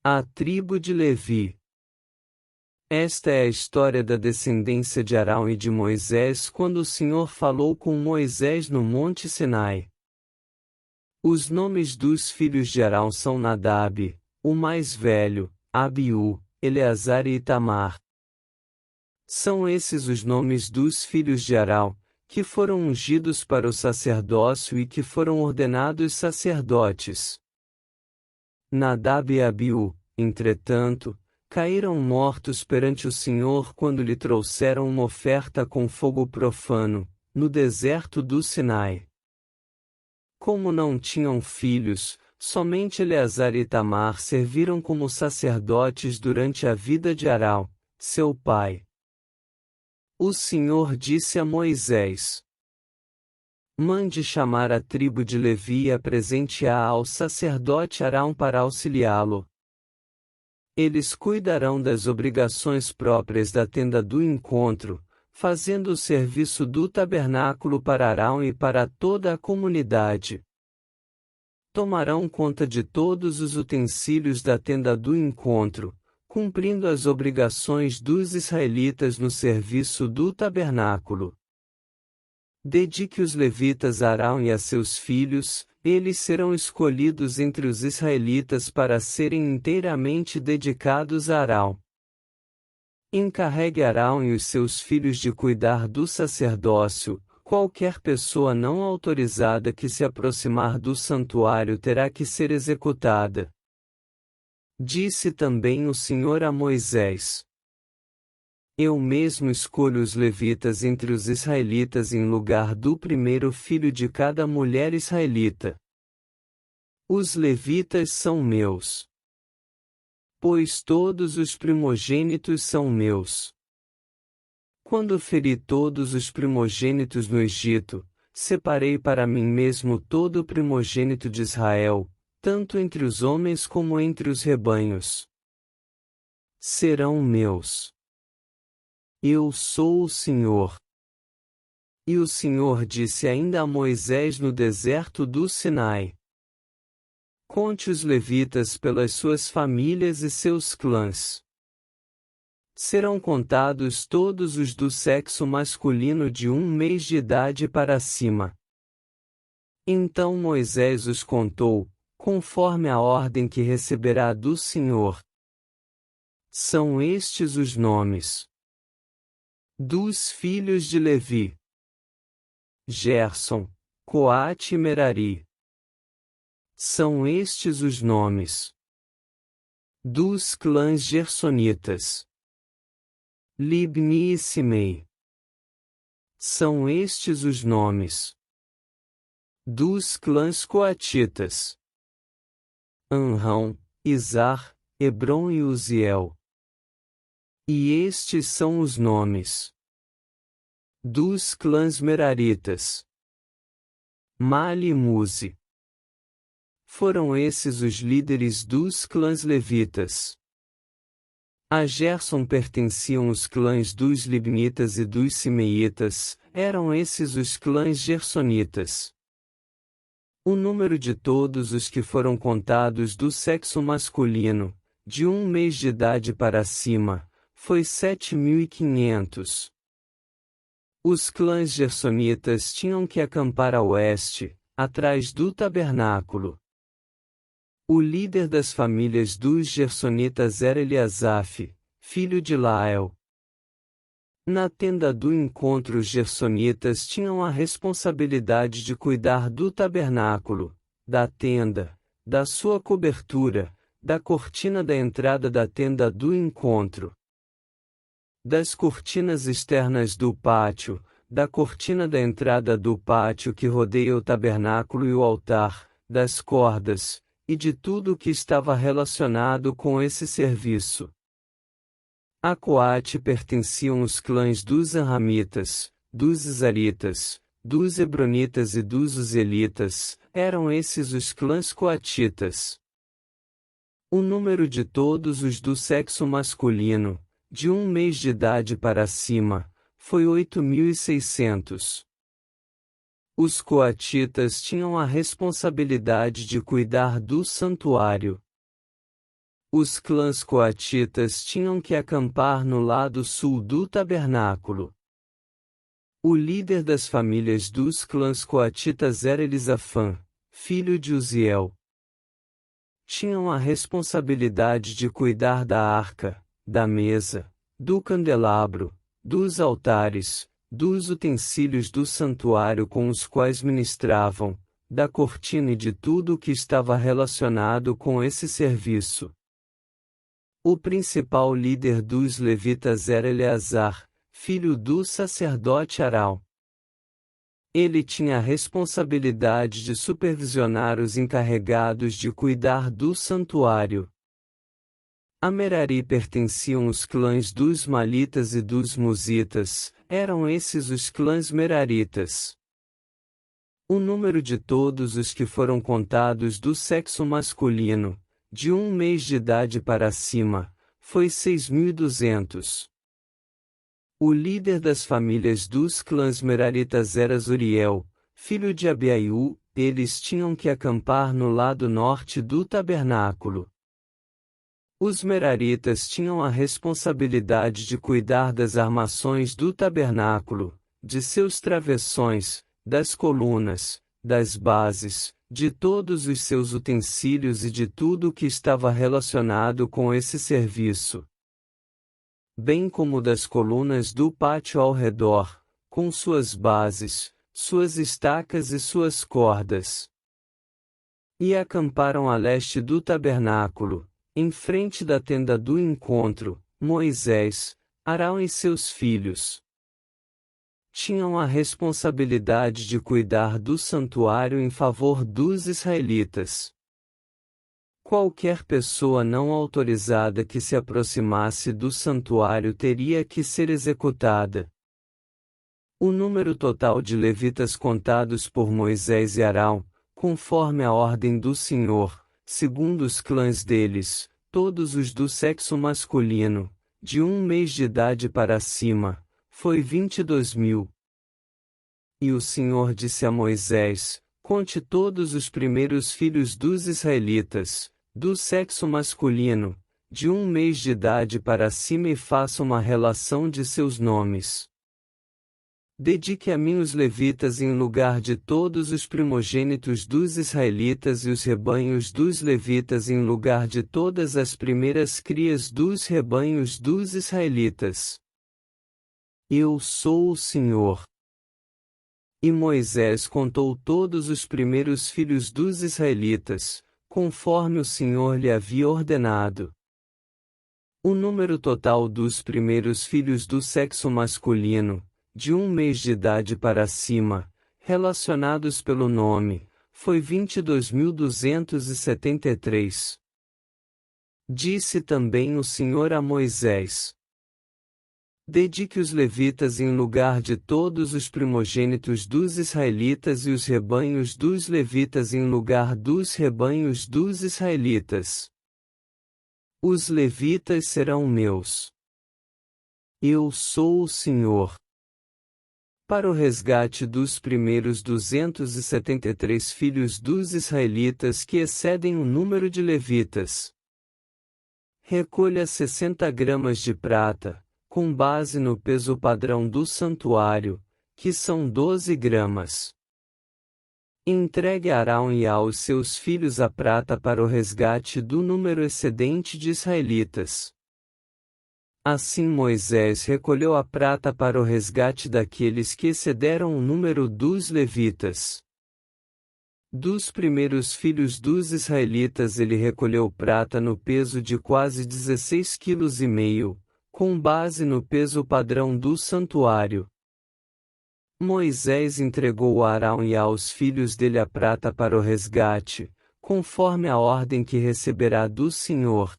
A tribo de Levi. Esta é a história da descendência de Arão e de Moisés quando o Senhor falou com Moisés no Monte Sinai. Os nomes dos filhos de Arão são Nadab, o mais velho, Abiú, Eleazar e Itamar. São esses os nomes dos filhos de Arão, que foram ungidos para o sacerdócio e que foram ordenados sacerdotes. Nadab e Abiú, entretanto, caíram mortos perante o Senhor quando lhe trouxeram uma oferta com fogo profano, no deserto do Sinai. Como não tinham filhos, somente Eleazar e Itamar serviram como sacerdotes durante a vida de Arão, seu pai. O Senhor disse a Moisés: mande chamar a tribo de Levi e apresente-a ao sacerdote Arão para auxiliá-lo. Eles cuidarão das obrigações próprias da tenda do encontro, fazendo o serviço do tabernáculo para Arão e para toda a comunidade. Tomarão conta de todos os utensílios da tenda do encontro, cumprindo as obrigações dos israelitas no serviço do tabernáculo. Dedique os levitas a Arão e a seus filhos, eles serão escolhidos entre os israelitas para serem inteiramente dedicados a Arão. Encarregue Arão e os seus filhos de cuidar do sacerdócio. Qualquer pessoa não autorizada que se aproximar do santuário terá que ser executada. Disse também o Senhor a Moisés: eu mesmo escolho os levitas entre os israelitas em lugar do primeiro filho de cada mulher israelita. Os levitas são meus, pois todos os primogênitos são meus. Quando feri todos os primogênitos no Egito, separei para mim mesmo todo o primogênito de Israel, tanto entre os homens como entre os rebanhos. Serão meus. Eu sou o Senhor. E o Senhor disse ainda a Moisés no deserto do Sinai: conte os levitas pelas suas famílias e seus clãs. Serão contados todos os do sexo masculino de 1 mês de idade para cima. Então Moisés os contou, conforme a ordem que receberá do Senhor. São estes os nomes dos filhos de Levi: Gerson, Coate e Merari. São estes os nomes dos clãs gersonitas: Libni e Simei. São estes os nomes dos clãs coatitas: Anrão, Izar, Hebron e Uziel. E estes são os nomes dos clãs meraritas: Mali e Muzi. Foram esses os líderes dos clãs levitas. A Gerson pertenciam os clãs dos libnitas e dos simeitas, eram esses os clãs gersonitas. O número de todos os que foram contados do sexo masculino, de 1 mês de idade para cima, foi 7.500. Os clãs gersonitas tinham que acampar a oeste, atrás do tabernáculo. O líder das famílias dos gersonitas era Eliasaf, filho de Lael. Na tenda do encontro os gersonitas tinham a responsabilidade de cuidar do tabernáculo, da tenda, da sua cobertura, da cortina da entrada da tenda do encontro, das cortinas externas do pátio, da cortina da entrada do pátio que rodeia o tabernáculo e o altar, das cordas, e de tudo o que estava relacionado com esse serviço. A Coate pertenciam os clãs dos Anramitas, dos Izaritas, dos Hebronitas e dos Uzelitas, eram esses os clãs coatitas. O número de todos os do sexo masculino, de 1 mês de idade para cima, foi 8.600. Os coatitas tinham a responsabilidade de cuidar do santuário. Os clãs coatitas tinham que acampar no lado sul do tabernáculo. O líder das famílias dos clãs coatitas era Elisafã, filho de Uziel. Tinham a responsabilidade de cuidar da arca, da mesa, do candelabro, dos altares, dos utensílios do santuário com os quais ministravam, da cortina e de tudo o que estava relacionado com esse serviço. O principal líder dos levitas era Eleazar, filho do sacerdote Arão. Ele tinha a responsabilidade de supervisionar os encarregados de cuidar do santuário. A Merari pertenciam os clãs dos Malitas e dos Musitas, eram esses os clãs Meraritas. O número de todos os que foram contados do sexo masculino, de 1 mês de idade para cima, foi 6.200. O líder das famílias dos clãs Meraritas era Zuriel, filho de Abiaiú. Eles tinham que acampar no lado norte do tabernáculo. Os Meraritas tinham a responsabilidade de cuidar das armações do tabernáculo, de seus travessões, das colunas, das bases, de todos os seus utensílios e de tudo o que estava relacionado com esse serviço, bem como das colunas do pátio ao redor, com suas bases, suas estacas e suas cordas. E acamparam a leste do tabernáculo, em frente da tenda do encontro, Moisés, Arão e seus filhos. Tinham a responsabilidade de cuidar do santuário em favor dos israelitas. Qualquer pessoa não autorizada que se aproximasse do santuário teria que ser executada. O número total de levitas contados por Moisés e Arão, conforme a ordem do Senhor, segundo os clãs deles, todos os do sexo masculino, de 1 mês de idade para cima, foi 22.000. E o Senhor disse a Moisés: conte todos os primeiros filhos dos israelitas, do sexo masculino, de 1 mês de idade para cima e faça uma relação de seus nomes. Dedique a mim os levitas em lugar de todos os primogênitos dos israelitas e os rebanhos dos levitas em lugar de todas as primeiras crias dos rebanhos dos israelitas. Eu sou o Senhor. E Moisés contou todos os primeiros filhos dos israelitas, conforme o Senhor lhe havia ordenado. O número total dos primeiros filhos do sexo masculino, de 1 mês de idade para cima, relacionados pelo nome, foi 22.273. Disse também o Senhor a Moisés: dedique os levitas em lugar de todos os primogênitos dos israelitas e os rebanhos dos levitas em lugar dos rebanhos dos israelitas. Os levitas serão meus. Eu sou o Senhor. Para o resgate dos primeiros 273 filhos dos israelitas que excedem o número de levitas, recolha 60 gramas de prata, com base no peso padrão do santuário, que são 12 gramas. Entregue a Arão e aos seus filhos a prata para o resgate do número excedente de israelitas. Assim Moisés recolheu a prata para o resgate daqueles que excederam o número dos levitas. Dos primeiros filhos dos israelitas ele recolheu prata no peso de quase 16,5 kg, com base no peso padrão do santuário. Moisés entregou a Arão e aos filhos dele a prata para o resgate, conforme a ordem que receberá do Senhor.